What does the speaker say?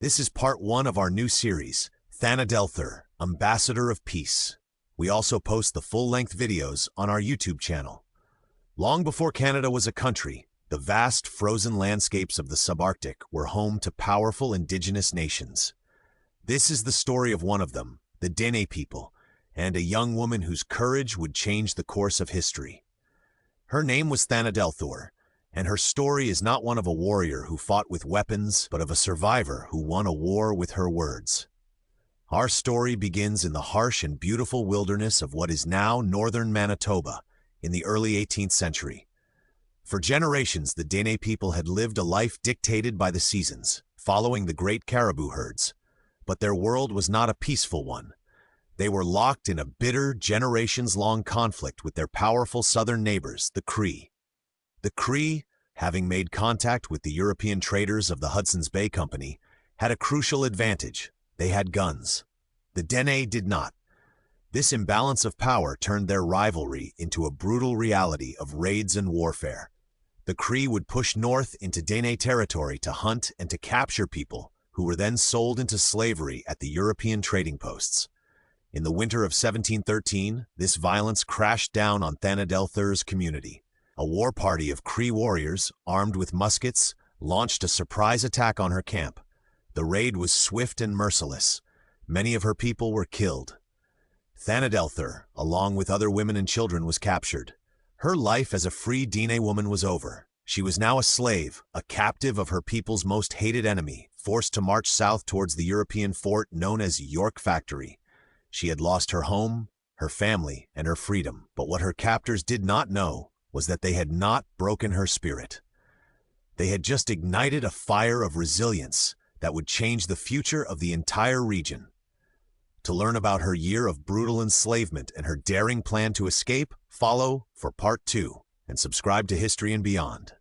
This is part 1 of our new series, Thanadelthur, Ambassador of Peace. We also post the full-length videos on our YouTube channel. Long before Canada was a country, the vast frozen landscapes of the subarctic were home to powerful indigenous nations. This is the story of one of them, the Dene people, and a young woman whose courage would change the course of history. Her name was Thanadelthur, and her story is not one of a warrior who fought with weapons, but of a survivor who won a war with her words. Our story begins in the harsh and beautiful wilderness of what is now northern Manitoba in the early 18th century. For generations, the Dene people had lived a life dictated by the seasons, following the great caribou herds. But their world was not a peaceful one. They were locked in a bitter, generations-long conflict with their powerful southern neighbors, the Cree. The Cree, having made contact with the European traders of the Hudson's Bay Company, had a crucial advantage. They had guns. The Dene did not. This imbalance of power turned their rivalry into a brutal reality of raids and warfare. The Cree would push north into Dene territory to hunt and to capture people who were then sold into slavery at the European trading posts. In the winter of 1713, this violence crashed down on Thanadelthur's community. A war party of Cree warriors, armed with muskets, launched a surprise attack on her camp. The raid was swift and merciless. Many of her people were killed. Thanadelthur, along with other women and children, was captured. Her life as a free Dene woman was over. She was now a slave, a captive of her people's most hated enemy, forced to march south towards the European fort known as York Factory. She had lost her home, her family, and her freedom. But what her captors did not know was that they had not broken her spirit. They had just ignited a fire of resilience that would change the future of the entire region. To learn about her year of brutal enslavement and her daring plan to escape, follow for part 2 and subscribe to History and Beyond.